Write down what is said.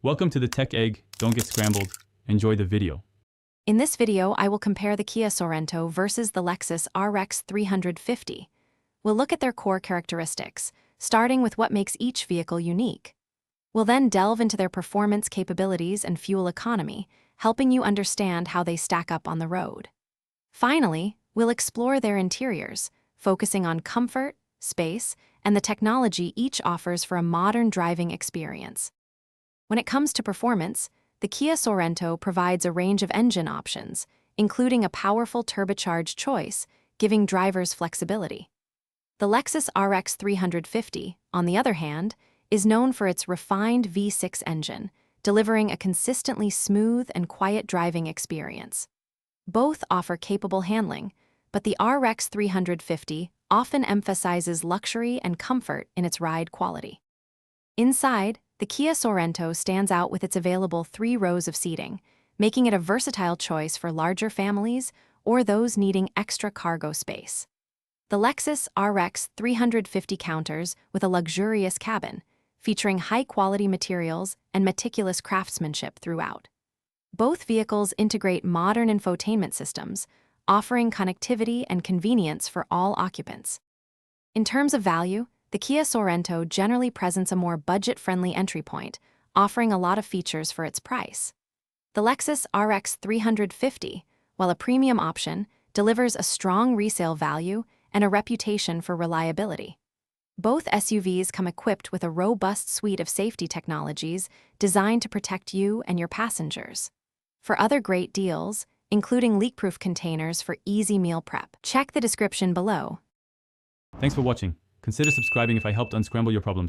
Welcome to the Tech Egg. Don't get scrambled. Enjoy the video. In this video, I will compare the Kia Sorento versus the Lexus RX 350. We'll look at their core characteristics, starting with what makes each vehicle unique. We'll then delve into their performance capabilities and fuel economy, helping you understand how they stack up on the road. Finally, we'll explore their interiors, focusing on comfort, space, and the technology each offers for a modern driving experience. When it comes to performance, the Kia Sorento provides a range of engine options, including a powerful turbocharged choice, giving drivers flexibility. The Lexus RX 350, on the other hand, is known for its refined V6 engine, delivering a consistently smooth and quiet driving experience. Both offer capable handling, but the RX 350 often emphasizes luxury and comfort in its ride quality. Inside, the Kia Sorento stands out with its available 3 rows of seating, making it a versatile choice for larger families or those needing extra cargo space. The Lexus RX 350 counters with a luxurious cabin, featuring high-quality materials and meticulous craftsmanship throughout. Both vehicles integrate modern infotainment systems, offering connectivity and convenience for all occupants. In terms of value, the Kia Sorento generally presents a more budget-friendly entry point, offering a lot of features for its price. The Lexus RX 350, while a premium option, delivers a strong resale value and a reputation for reliability. Both SUVs come equipped with a robust suite of safety technologies designed to protect you and your passengers. For other great deals, including leak-proof containers for easy meal prep, check the description below. Thanks for watching. Consider subscribing if I helped unscramble your problems.